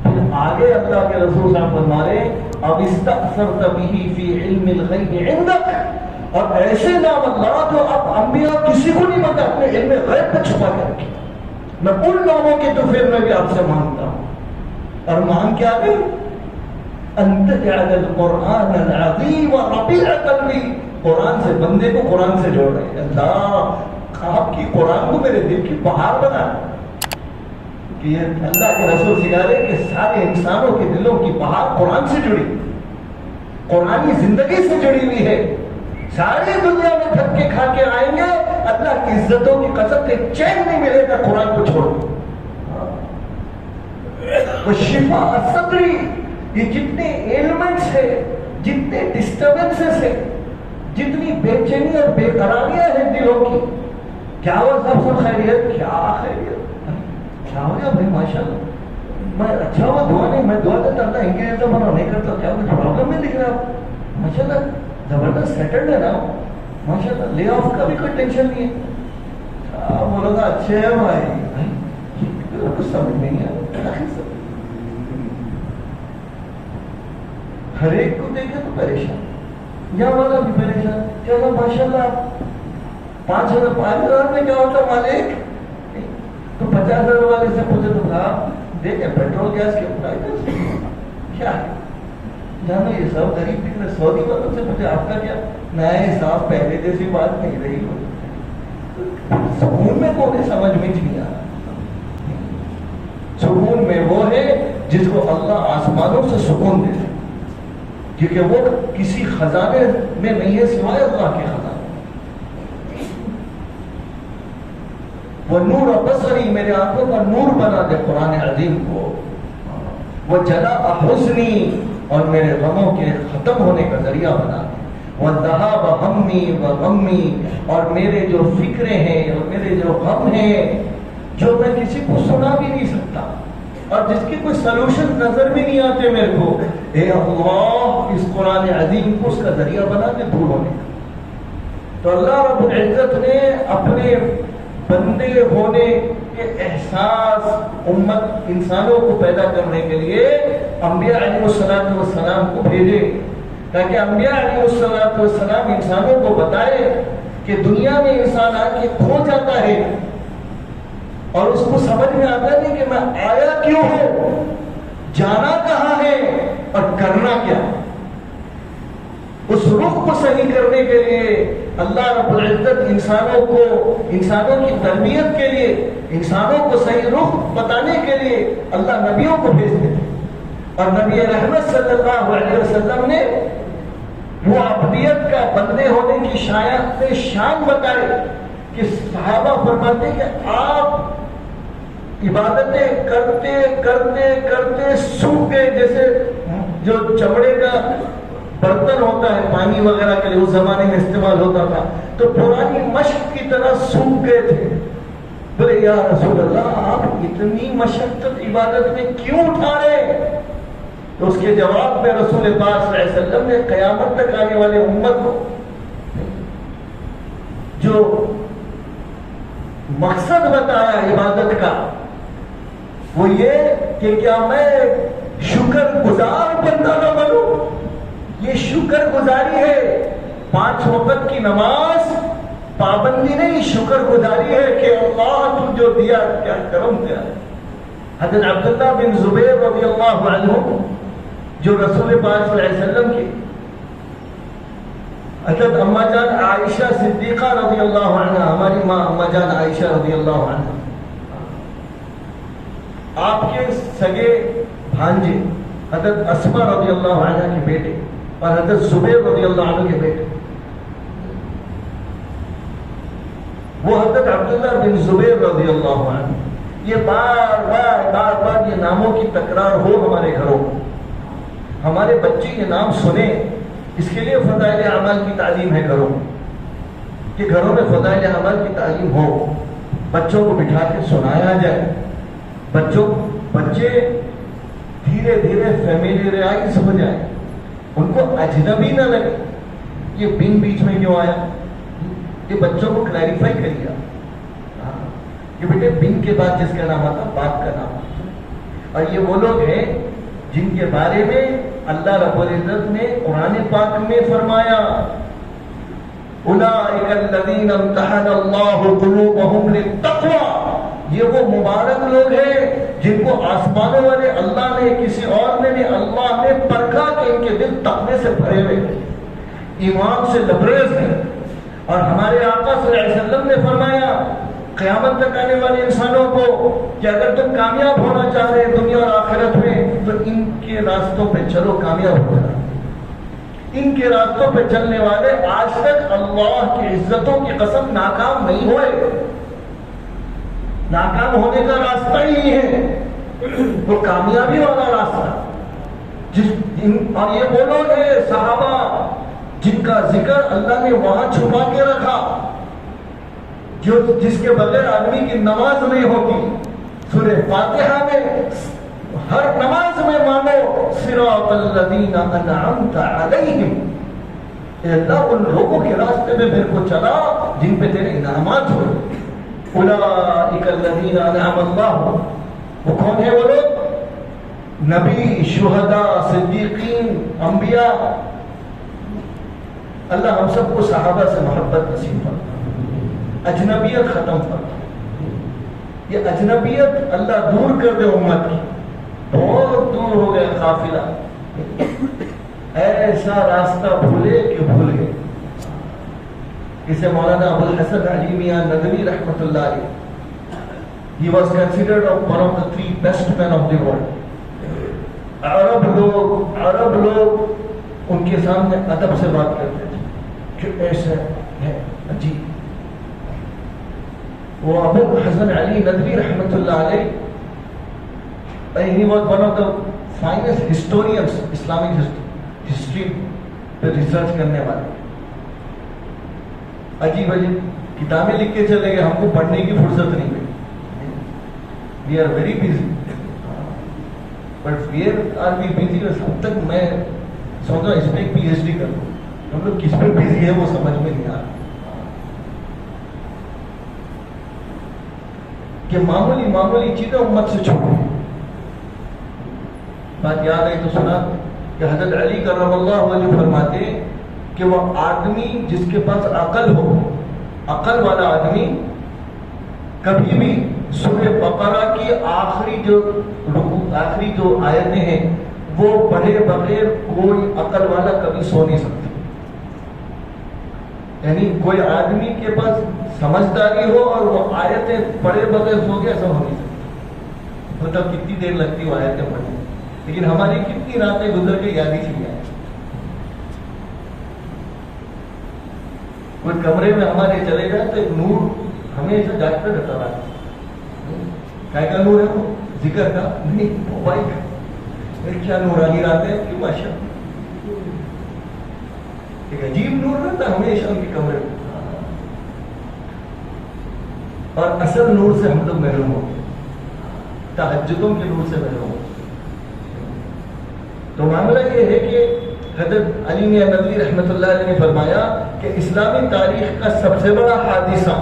پھر آگے اللہ کے رسول صاحب فرما رہے اب استأثرت به فی علم الغیب عندک، اور ایسے نام اللہ جو اب انبیاء کسی کو نہیں پتا اپنے علم غیب پہ چھپا کے رکھے، میں ان ناموں کی تو پھر میں بھی آپ سے مانگتا ہوں. اور مانگ کیا گئی؟ ان تجعل القرآن العظیم ربیع قلبی، قرآن سے بندے کو قرآن سے جوڑ رہے ہیں. اللہ آپ کی قرآن کو میرے دل کی بہار بنا کہ یہ اللہ کے رسول سکھا رہے کہ سارے انسانوں کے دلوں کی بہار قرآن سے جڑی، قرآنی زندگی سے جڑی ہوئی ہے. ساری دنیا میں دھکے کھا کے آئیں گے، اللہ کی عزتوں کی قسم کے چین نہیں ملے گا قرآن کو چھوڑ. وہ شفا صدری، یہ جتنے ایلمنٹس ہے، جتنے ڈسٹربنسز ہے، جتنی بے چینی اور بے قراریاں ہیں دلوں کی، کیا ہوا صاحب سب خیریت؟ کیا خیریت؟ کیا ہو گیا بھائی؟ ماشاء اللہ میں اچھا ہوا، دعا نہیں، میں دعا دیتا تھا انگریز تو بنا نہیں کرتا، کیا کچھ پرابلم نہیں دکھ رہا؟ ماشاء اللہ زبردست سیٹلڈ ہے نا ماشاء اللہ، لے آف کا بھی کوئی ٹینشن نہیں ہے. بولو گا اچھے ہے بھائی، کچھ سمجھ نہیں ہے. ہر ایک کو دیکھے تو پریشان، یہاں والا بھی پریشان. چلو ماشاء اللہ 5,000 میں کیا ہوتا مالک؟ تو 50,000 والے سے پوچھے تو صاحب دیکھیں پیٹرول گیس کے پرائز کیا ہے، جانو یہ سب غریب دکھ رہے. سعودی والوں سے پوچھے آپ کا کیا؟ نئے صاحب پہلے جیسی بات نہیں رہی. سکون میں کوئی سمجھ میں نہیں آ رہا. سکون میں وہ ہے جس کو اللہ آسمانوں سے سکون دے، کیونکہ وہ کسی خزانے میں نہیں ہے سوائے اللہ کے خزانے. وہ نور بصری، میرے آنکھوں کا نور بنا دے قرآن عظیم کو. وہ جلاء حزنی، اور میرے غموں کے ختم ہونے کا ذریعہ بنا دے. وہ ذہاب ہمی و غمی، اور میرے جو فکریں ہیں اور میرے جو غم ہیں جو میں کسی کو سنا بھی نہیں سکتا اور جس کی کوئی سلوشن نظر بھی نہیں آتے میرے کو، اے اللہ اس قرآن عظیم کو اس کا ذریعہ بنا دے دور ہونے کا. تو اللہ رب العزت نے اپنے بندے ہونے کے احساس امت انسانوں کو پیدا کرنے کے لیے انبیاء علیہ السلام کو بھیجے، تاکہ انبیاء علیہ السلام انسانوں کو بتائے کہ دنیا میں انسان آ کے کھو جاتا ہے اور اس کو سمجھ میں آتا نہیں کہ میں آیا کیوں ہوں، جانا کہاں ہے اور کرنا کیا. اس رخ کو صحیح کرنے کے لیے اللہ رب العزت انسانوں کی تربیت کے لیے، انسانوں کو صحیح رخ بتانے کے لیے اللہ نبیوں کو بھیجتے ہیں. اور نبی رحمت صلی اللہ علیہ وسلم نے وہ عبدیت کا بندے ہونے کی شان بتائے کہ صحابہ فرماتے کہ آپ عبادتیں کرتے کرتے کرتے سوکھ گئے، جیسے جو چمڑے کا برتن ہوتا ہے پانی وغیرہ کے لیے اس زمانے میں استعمال ہوتا تھا، تو پرانی مشق کی طرح سوکھ گئے تھے. بولے یا رسول اللہ آپ اتنی مشقت عبادت میں کیوں اٹھا رہے؟ تو اس کے جواب میں رسول پاک صلی اللہ علیہ وسلم نے قیامت تک آنے والے امت کو جو مقصد بتایا عبادت کا، وہ یہ کہ کیا میں شکر گزار بندہ نہ بنوں. یہ شکر گزاری ہے، 5 وقت کی نماز پابندی نہیں، شکر گزاری ہے کہ اللہ تو جو دیا کیا کرم دیا. حضرت عبداللہ بن زبیر رضی اللہ عنہ جو رسول پاک صلی اللہ علیہ وسلم کی حضرت اما جان عائشہ صدیقہ رضی اللہ عنہ، ہماری ماں اما جان عائشہ رضی اللہ عنہ، آپ کے سگے بھانجے حضرت اسما رضی اللہ عنہ کے بیٹے اور حضرت زبیر رضی اللہ عنہ کے بیٹے، وہ حضرت عبداللہ بن زبیر رضی اللہ عنہ. یہ بار بار یہ ناموں کی تکرار ہو ہمارے گھروں میں، ہمارے بچے یہ نام سنیں. اس کے لیے فضائل اعمال کی تعلیم ہے گھروں میں، کہ گھروں میں فضائل اعمال کی تعلیم ہو، بچوں کو بٹھا کے سنایا جائے. بچے دھیرے دھیرے فیملیئرائز ہو جائیں، ان کو اجنبی نہ لگے. یہ بن بیچ میں کیوں آیا، یہ بچوں کو کلیریفائی کریے کہ بیٹے بن کے بعد جس کا نام آتا باپ کا نام آتا. اور یہ وہ لوگ ہیں جن کے بارے میں اللہ رب العزت نے قرآن پاک میں فرمایا اولئک الذین امتحن اللہ قلوبہم للتقوی، یہ وہ مبارک لوگ ہیں جن کو آسمانوں والے اللہ نے کسی اور نے نہیں، اللہ نے پرکھا کہ ان کے دل تقوی سے بھرے ہوئے ہیں، ایمان سے لبریز ہیں۔ اور ہمارے آقا صلی اللہ علیہ وسلم نے فرمایا قیامت تک آنے والے انسانوں کو کہ اگر تم کامیاب ہونا چاہ رہے دنیا اور آخرت میں تو ان کے راستوں پہ چلو، کامیاب ہو جانا۔ ان کے راستوں پہ چلنے والے آج تک اللہ کی عزتوں کی قسم ناکام نہیں ہوئے، ناکام ہونے کا راستہ ہی ہے وہ کامیابی والا راستہ۔ اور یہ وہ لوگ ہیں صحابہ جن کا ذکر اللہ نے وہاں چھپا کے رکھا، جس کے بغیر آدمی کی نماز نہیں ہوگی۔ سورہ فاتحہ میں ہر نماز میں مانو صراط الذین انعمت علیہم، اے اللہ ان لوگوں کے راستے میں میرے کو چلا جن پہ تیرے انعامات ہوئے۔ اولئک الذین انعم اللہ، وہ کون ہے وہ لوگ؟ نبی، شہداء، صدیقین، انبیاء۔ اللہ ہم سب کو صحابہ سے محبت نصیب فرمائے، اجنبیت ختم فرمائے۔ یہ اجنبیت اللہ دور کر دے امت کی، بہت دور ہو گیا قافلہ، ایسا راستہ بھولے کہ بھول گئے۔ اسے مولانا ابو الحسن علی میاں ندوی رحمۃ اللہ علیہ، he was considered one of the 3 best men of the world۔ عرب لوگ ان کے سامنے ادب سے بات کرتے تھے کہ ایسا ہے عجیب۔ وہ ابو الحسن علی ندوی رحمۃ اللہ علیہ، he was one of the finest historians، Islamic history پہ ریسرچ کرنے والے، عجیب عجیب کتابیں لکھ کے چلے گئے، ہم کو پڑھنے کی فرصت نہیں ہوئی۔ We are very busy, but where are we busy؟ اب تک میں سوچا اس پہ پی ایچ ڈی کر لوں، ہم لوگ کس پہ بزی ہے وہ سمجھ میں نہیں آ رہا کہ معمولی چیزیں امت سے چھوڑو۔ بات یاد ہے تو سنا کہ حضرت علی کرم اللہ وجہ فرماتے کہ وہ آدمی جس کے پاس عقل ہو، عقل والا آدمی کبھی بھی سورہ بقرہ کی آخری جو آیتیں ہیں وہ پڑھے بغیر کوئی عقل والا کبھی سو نہیں سکتا۔ یعنی کوئی آدمی کے پاس سمجھداری ہو اور وہ آیتیں پڑھے بغیر سو گیا، ایسا ہو نہیں سکتا۔ مطلب کتنی دیر لگتی وہ آیتیں پڑھنے، لیکن ہماری کتنی راتیں گزر کے یاد ہی چلی آئے۔ کوئی کمرے میں ہمارے چلے جائے تو نور ہمیشہ جاگتا رہتا رہا، کا نور ہے وہ؟ ذکر کا نہیں، موبائل کا۔ کیا نورانی راتیں کیوں ماشاء، ایک عجیب نور رہتا ہمیشہ ان کے کمرے میں، اور اصل نور سے ہم لوگ محروم ہو، تہجدوں کے نور سے محروم ہو۔ تو معاملہ یہ ہے کہ حضرت علی میاں ندوی رحمۃ اللہ علیہ نے فرمایا کہ اسلامی تاریخ کا سب سے بڑا حادثہ،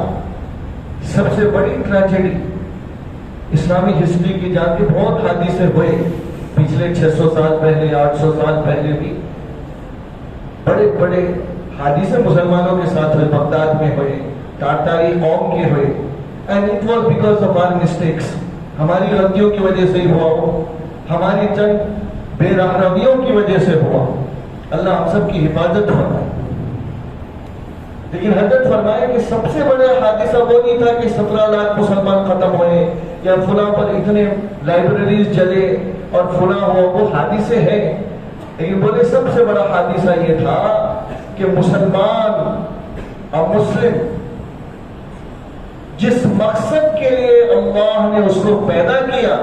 سب سے بڑی ٹریجڈی اسلامی ہسٹری کی جان کے بہت حادثے ہوئے پچھلے 600 سال پہلے، 800 سال پہلے بھی بڑے بڑے حادثے مسلمانوں کے ساتھ ہوئے، بغداد میں ہوئے، تاتاری قوم کے ہوئے، and it was because of our mistakes, ہماری غلطیوں کی وجہ سے ہی ہوا ہو، ہماری چند بے رہنمیوں کی وجہ سے ہوا۔ اللہ ہم سب کی حفاظت فرمائے۔ لیکن حضرت فرمائے کہ سب سے بڑا حادثہ وہ نہیں تھا کہ 17 لاکھ مسلمان ختم ہوئے یا فلاں پر اتنے لائبریریز جلے اور فلاں ہو، وہ حادثے ہیں، لیکن بولے سب سے بڑا حادثہ یہ تھا کہ مسلمان اور مسلم جس مقصد کے لیے اللہ نے اس کو پیدا کیا،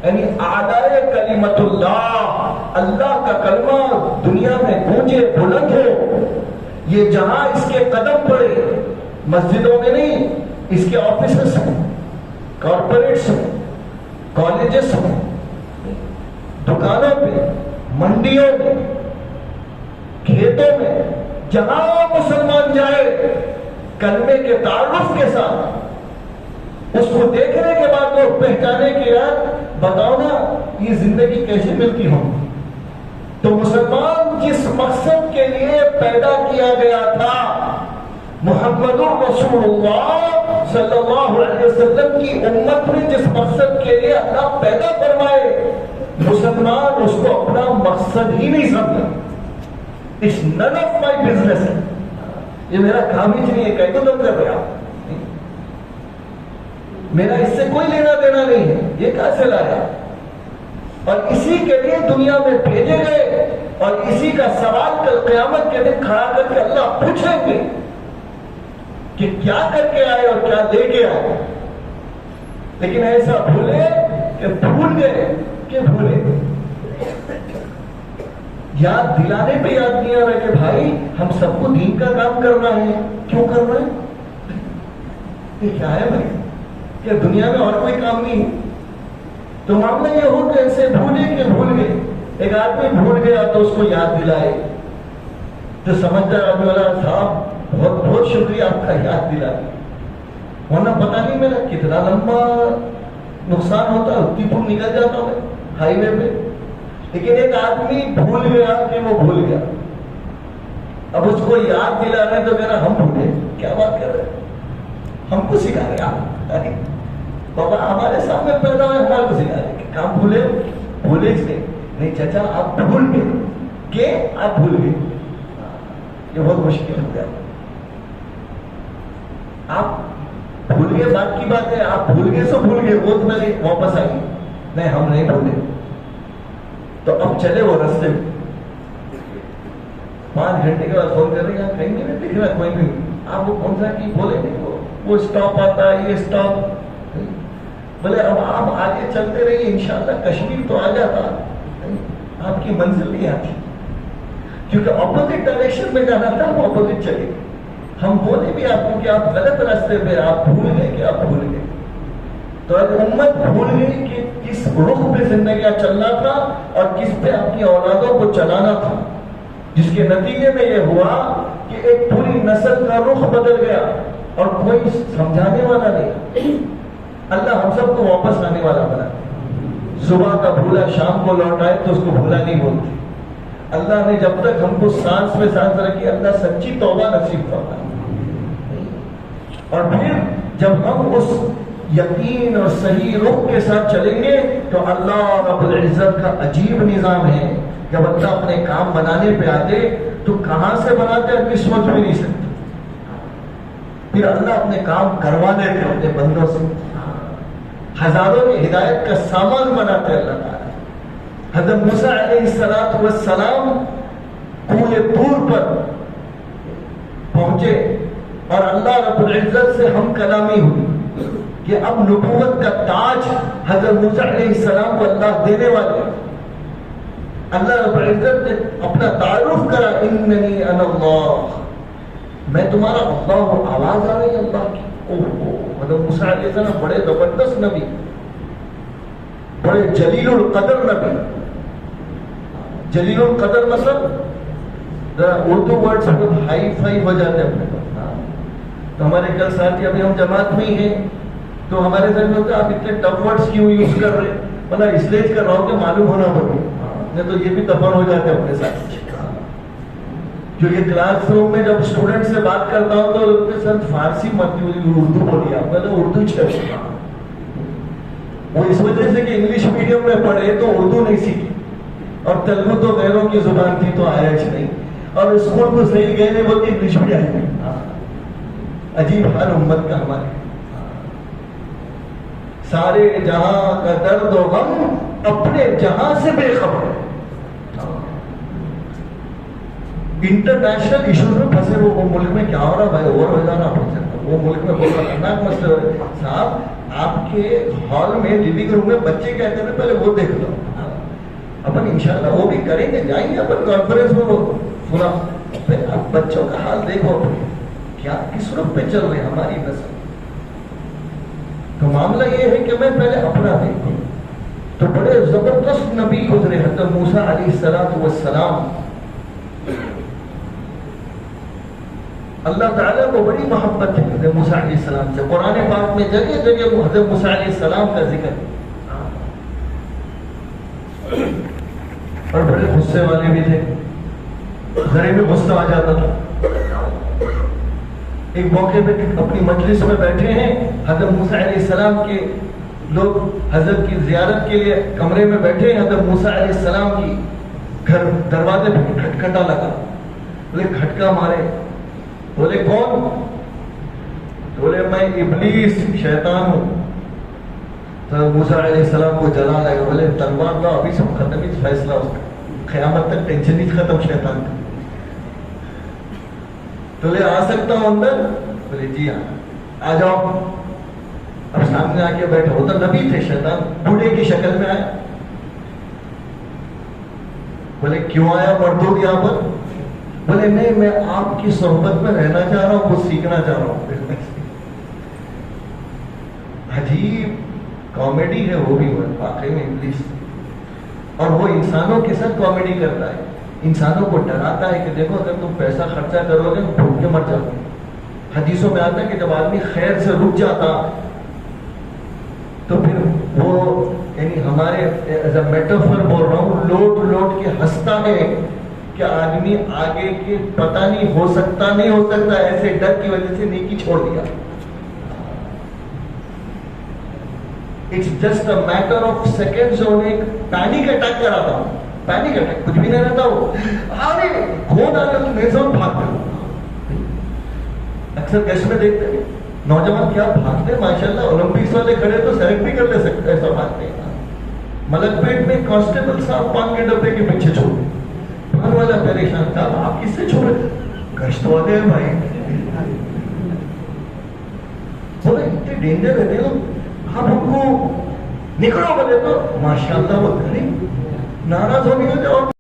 یعنی اعلائے کلمت اللہ، اللہ کا کلمہ دنیا میں گونجے، بلند ہو، یہ جہاں اس کے قدم پڑے، مسجدوں میں نہیں، اس کے آفیسز ہیں، کارپوریٹس ہیں، کالجز ہیں، دکانوں پہ، منڈیوں میں، کھیتوں میں، جہاں مسلمان جائے کلمے کے تعارف کے ساتھ، اس کو دیکھنے کے بعد وہ پہچانے کہ یار بتاؤ نا یہ زندگی کیسے ملتی ہوں؟ تو مسلمان جس مقصد کے لیے پیدا کیا گیا تھا، محمد رسول اللہ صلی اللہ علیہ وسلم کی امت میں جس مقصد کے لیے اللہ پیدا فرمائے، مسلمان اس کو اپنا مقصد ہی نہیں سمجھا. It's none of my business, یہ میرا کام ہی نہیں ہے. کہہ تو کر رہے آپ، میرا اس سے کوئی لینا دینا نہیں ہے، یہ کہاں سے لایا؟ اور اسی کے لیے دنیا میں بھیجے گئے، اور اسی کا سوال کل قیامت کے دن کھڑا کر کے اللہ پوچھیں گے کہ کیا کر کے آئے اور کیا لے کے آئے. لیکن ایسا بھولے کہ بھول گئے کہ بھولے. یاد دلانے پہ یاد نہیں آ رہا کہ بھائی ہم سب کو دین کا کام کرنا ہے. کیوں کرنا ہے؟ یہ کیا ہے بھائی کہ دنیا میں اور کوئی کام نہیں ہے؟ تو معاملہ یہ ہو کہ ایسے بھولے کہ بھول گئے. ایک آدمی بھول گیا تو اس کو یاد دلائے، تو سمجھدار آدمی والا صاحب بہت بہت شکریہ آپ کا یاد دلا دیا، ورنہ پتا نہیں میرا کتنا لمبا نقصان ہوتا، اتنی دور نکل جاتا میں ہائی وے پہ. لیکن ایک آدمی بھول گیا کہ وہ بھول گیا، اب اس کو یاد دلا رہے تو کہنا ہم بھولے. کیا بات کر رہے ہیں؟ ہم کو سکھا رہے آپ بابا، ہمارے سامنے پیدا ہوئے ہمارے کو سکھا رہے کہ کام بھولے بھولے سے نہیں. چچا آپ بھول گئے کہ آپ بھول گئے، یہ بہت مشکل ہو گیا. آپ بھول گئے بات کی بات ہے، آپ بھول گئے سو بھول گئے، وہ تو میں واپس آئی نہیں، ہم نہیں بھولے. تو اب چلے وہ رستے 5 گھنٹے کے بعد فون کر رہے ہیں کہیں نہیں دکھ رہا کوئی نہیں. آپ وہ کون سا کی بولے نہیں، وہ اسٹاپ آتا ہے، یہ اسٹاپ. بولے اب آپ آگے چلتے رہیے، انشاءاللہ کشمیر تو آ جاتا، آپ کی منزل نہیں آتی، کیونکہ اپوزٹ ڈائریکشن میں جانا تھا، ہم اپوزٹ چلے. ہم بولے بھی آپ کو کہ آپ غلط راستے پہ، آپ بھول گئے کہ آپ بھول گئے. تو ایک امت بھول گئی کہ کس رخ پہ زندگیاں چلنا تھا اور کس پہ اپنی اولادوں کو چلانا تھا، جس کے نتیجے میں یہ ہوا کہ ایک پوری نسل کا رخ بدل گیا اور کوئی سمجھانے والا نہیں. اللہ ہم سب کو واپس آنے والا بنا. صبح کا بھولا شام کو لوٹائے تو اس کو بھولا نہیں بولتے. اللہ نے جب تک ہم کو سانس میں سانس رکھی، اللہ سچی توبہ نصیب کرتا. اور پھر جب ہم اس یقین اور صحیح رخ کے ساتھ چلیں گے تو اللہ رب العزت کا عجیب نظام ہے. جب اللہ اپنے کام بنانے پہ آتے تو کہاں سے بناتے ہیں کس سوچ بھی نہیں سکتے. پھر اللہ اپنے کام کروا دیتے اپنے بندوں سے، ہزاروں کی ہدایت کا سامان بناتے اللہ تعالیٰ. حضرت موسیٰ علیہ السلام کوہ طور پر پہنچے اور اللہ رب العزت سے ہم کلامی ہوئی کہ اب نبوت کا تاج حضرت موسیٰ علیہ السلام کو اللہ دینے والے. اللہ رب العزت نے اپنا تعارف کرا، اننی انا اللہ، میں تمہارا اللہ ہوں. آواز آ رہی ہے اللہ کی. حضرت موسیٰ علیہ السلام بڑے زبردست نبی، بڑے جلیل القدر نبی. جلیل القدر مطلب اردو ورڈز بہت ہائی فائی ہو جاتے ہیں اپنے پاس. تو ہمارے کل ساتھی ابھی ہم جماعت میں ہی ہیں تو ہمارے ذہن میں ہوتا ہے آپ اتنے ٹف ورڈز کیوں یوز کر رہے ہیں. مطلب اس لیے کر رہا ہوں کہ معلوم ہونا پڑے، نہیں تو یہ بھی دفن ہو جاتے ہیں اپنے ساتھ. جو یہ کلاس روم میں جب اسٹوڈنٹ سے بات کرتا ہوں تو ان کے ساتھ فارسی مت اردو بولیے، آپ نے اردو چھپا. وہ اس وجہ سے کہ انگلش میڈیم میں پڑھے تو اردو نہیں سیکھی، اور تیلگو تو غیروں کی زبان تھی تو آیا نہیں، اور اسکول کو صحیح گئے نہیں بولتے انگلش بھی آئی نہیں. عجیب حال امت کا ہمارے. سارے جہاں کا درد و غم اپنے جہاں سے بے خبر. انٹرنیشنل ایشوز میں پھنسے وہ ملک میں کیا ہو رہا بھائی، اور ہو جانا ہو سکتا. وہ ملک میں بہت خطرناک مسئلے ہو رہے. صاحب آپ کے ہال میں لیونگ روم میں بچے کہتے ہیں پہلے وہ دیکھ لو. اپن انشاءاللہ وہ بھی کریں گے، جائیں گے اپن کانفرنس میں وہ سنا. پھر آپ بچوں کا حال دیکھو کیا کس رخ پہ چل رہے ہماری نسل. تو معاملہ یہ ہے کہ میں پہلے اپنا دیکھوں. تو بڑے زبردست نبی گزرے حضرت موسیٰ علیہ السلام. اللہ تعالیٰ کو بڑی محبت ہے حضرت موسیٰ علیہ السلام سے. قرآن پاک میں جگہ جگہ حضرت موسیٰ علیہ السلام کا ذکر ہے. اور بڑے غصے والے بھی تھے، ذرے میں غصہ آ جاتا تھا۔ ایک موقع پہ اپنی مجلس میں بیٹھے ہیں، حضرت موسیٰ علیہ السلام کے لوگ حضرت کی زیارت کے لیے کمرے میں بیٹھے ہیں، حضرت موسیٰ علیہ السلام کی گھر دروازے پہ کھٹکھٹا لگا، بولے کھٹکا مارے، بولے کون؟ بولے میں ابلیس شیطان ہوں۔ تو موسیٰ علیہ السلام کو جلا لگا، بولے تلوار لاؤ، ابھی سب ختم ہی فیصلہ اس کا، قیامت تک ٹینشن ہی ختم شیطان کا۔ تو لے آ سکتا ہوں اندر؟ بولے جی ہاں، آ جاؤ۔ اب سامنے آ کے بیٹھا، وہ تو نبی تھے، شیطان بوڑھے کی شکل میں آیا۔ بولے کیوں آیا مردود یہاں پر؟ بولے نہیں، میں آپ کی صحبت میں رہنا چاہ رہا ہوں، کچھ سیکھنا چاہ رہا ہوں۔ عجیب کامیڈی ہے وہ بھی، واقعی میں ابلیس، اور وہ انسانوں کے ساتھ کامیڈی کرتا ہے، انسانوں کو ڈراتا ہے کہ دیکھو اگر تم پیسہ خرچہ کرو گے بھوک کے مر جاؤ گے۔ حدیثوں میں آتا ہے کہ جب آدمی خیر سے رک جاتا تو پھر وہ، یعنی ہمارے ایز اے میٹافر بول رہا ہوں، لوٹ لوٹ کے ہنستا ہے کہ آدمی آگے کے پتہ نہیں ہو سکتا ایسے ڈر کی وجہ سے نیکی چھوڑ دیا۔ It's just a matter of seconds, انہیں ایک پینک اٹیک کرا تھا، پینک اٹیک، کچھ بھی نہیں رہتا، وہ ارے کھود آ گیا تو میرے ساتھ بھاگتے۔ اکثر کیش میں دیکھتے ہیں نوجوان کیا بھاگتے ہیں، ماشاءاللہ اولمپکس والے کھڑے تو سلیکٹ بھی کر لے سکتے، ایسا بھاگتے ہیں۔ ملک پیٹ میں کانسٹیبل صاحب پان کے ڈبے کے پیچھے چھوڑے، پان والا پریشان تھا، آپ کس سے چھوڑے؟ گشت والے ہیں بھائی، بولے اتنے ڈینجر رہتے ہو آپ ہم کو نکلو، بولے تو ماشاءاللہ وہ نہیں، ناراض ہو نہیں ہو جاؤ۔